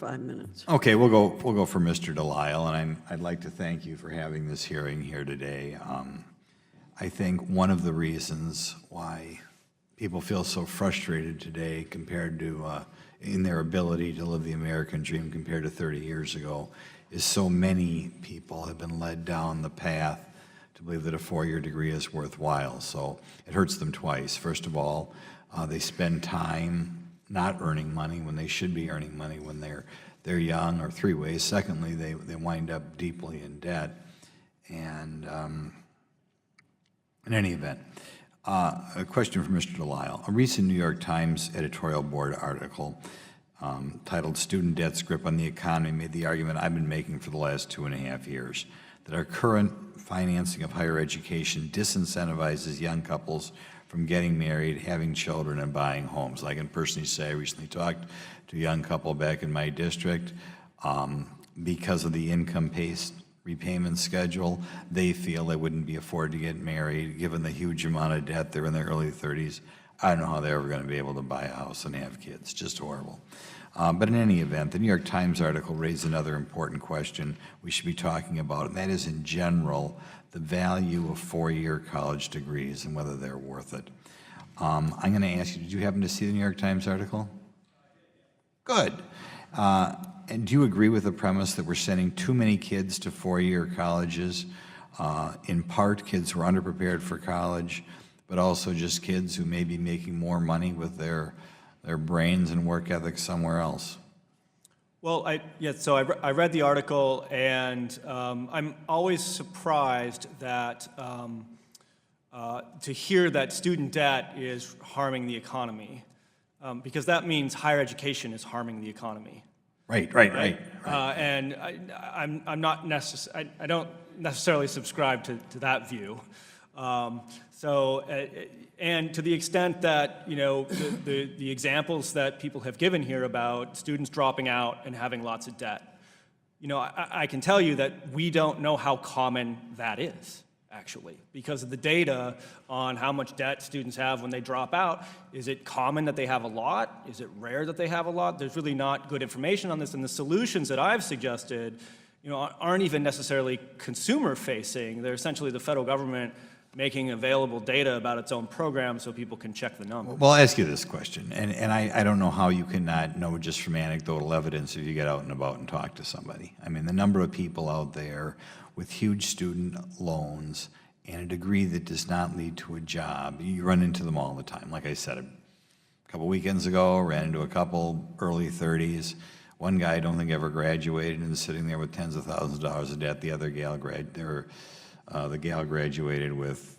5 minutes. Okay, we'll go for Mr. Delisle, and I'd like to thank you for having this hearing here today. I think one of the reasons why people feel so frustrated today compared to in their ability to live the American dream compared to 30 years ago is so many people have been led down the path to believe that a four-year degree is worthwhile. So it hurts them twice. First of all, they spend time not earning money when they should be earning money when they're young, or three ways. Secondly, they wind up deeply in debt. And in any event, a question for Mr. Delisle. A recent New York Times editorial board article titled "Student Debt's Grip on the Economy" made the argument I've been making for the last 2.5 years, that our current financing of higher education disincentivizes young couples from getting married, having children, and buying homes. I can personally say I recently talked to a young couple back in my district. Because of the income-based repayment schedule, they feel they wouldn't be afforded to get married. Given the huge amount of debt, they're in their early 30s. I don't know how they're ever going to be able to buy a house and have kids. Just horrible. But in any event, the New York Times article raised another important question we should be talking about, and that is, in general, the value of four-year college degrees and whether they're worth it. I'm going to ask you, did you happen to see the New York Times article? Good. And do you agree with the premise that we're sending too many kids to four-year colleges, in part kids who are underprepared for college, but also just kids who may be making more money with their brains and work ethic somewhere else? Well, so I read the article, and I'm always surprised that to hear that student debt is harming the economy, because that means higher education is harming the economy. Right. And I'm not I don't necessarily subscribe to that view. And to the extent that, you know, the examples that people have given here about students dropping out and having lots of debt, you know, I can tell you that we don't know how common that is, actually, because of the data on how much debt students have when they drop out. Is it common that they have a lot? Is it rare that they have a lot? There's really not good information on this, and the solutions that I've suggested, you know, aren't even necessarily consumer-facing. They're essentially the federal government making available data about its own program so people can check the numbers. Well, I'll ask you this question, and I don't know how you cannot know just from anecdotal evidence if you get out and about and talk to somebody. I mean, the number of people out there with huge student loans and a degree that does not lead to a job, you run into them all the time. Like I said, a couple weekends ago, ran into a couple early 30s. One guy I don't think ever graduated and is sitting there with tens of thousands of dollars of debt. The other gal the gal graduated with,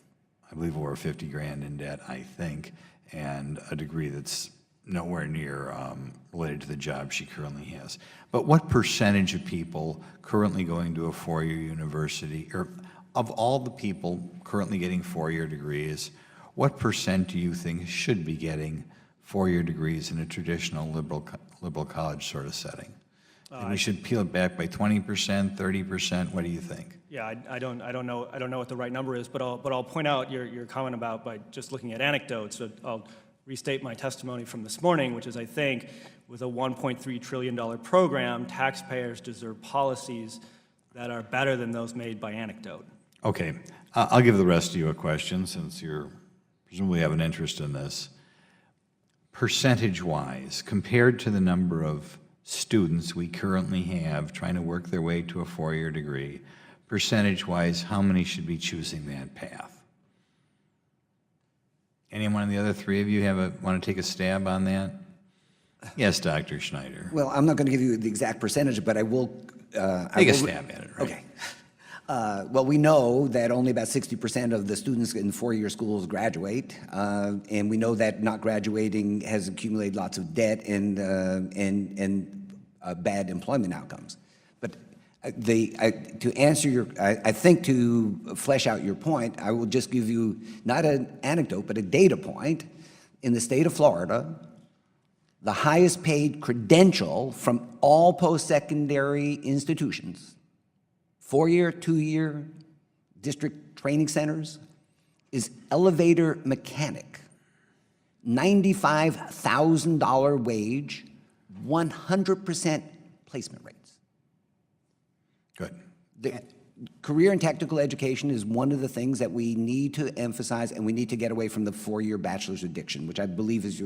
I believe, over 50 grand in debt, I think, and a degree that's nowhere near related to the job she currently has. But what percentage of people currently going to a four-year university, or of all the people currently getting four-year degrees, what percent do you think should be getting four-year degrees in a traditional liberal college sort of setting? And we should peel it back by 20%, 30%. What do you think? Yeah, I don't know what the right number is, but I'll point out your comment about by just looking at anecdotes. So I'll restate my testimony from this morning, which is, I think, with a $1.3 trillion program, taxpayers deserve policies that are better than those made by anecdote. Okay, I'll give the rest of you a question since you presumably have an interest in this. Percentage-wise, compared to the number of students we currently have trying to work their way to a four-year degree, percentage-wise, how many should be choosing that path? Anyone of the other three of you want to take a stab on that? Yes, Dr. Schneider. Well, I'm not going to give you the exact percentage, but I will... Take a stab at it, right? Okay. Well, we know that only about 60% of the students in four-year schools graduate, and we know that not graduating has accumulated lots of debt and bad employment outcomes. But to answer I think to flesh out your point, I will just give you not an anecdote, but a data point. In the state of Florida, the highest paid credential from all post-secondary institutions, four-year, two-year district training centers, is elevator mechanic. $95,000 wage, 100% placement rates. Good. The career and technical education is one of the things that we need to emphasize, and we need to get away from the four-year bachelor's addiction, which I believe is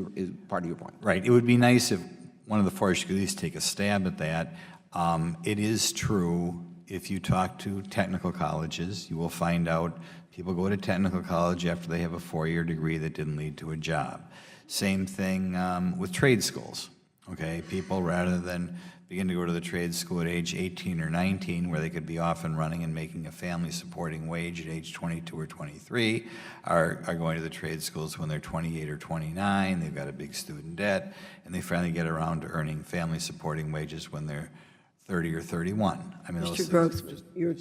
part of your point. Right. It would be nice if one of the four could at least take a stab at that. It is true, if you talk to technical colleges, you will find out people go to technical college after they have a four-year degree that didn't lead to a job. Same thing with trade schools, okay? People, rather than begin to go to the trade school at age 18 or 19, where they could be off and running and making a family-supporting wage at age 22 or 23, are going to the trade schools when they're 28 or 29, they've got a big student debt, and they finally get around to earning family-supporting wages when they're 30 or 31. I mean, those Mr. things Grothman, your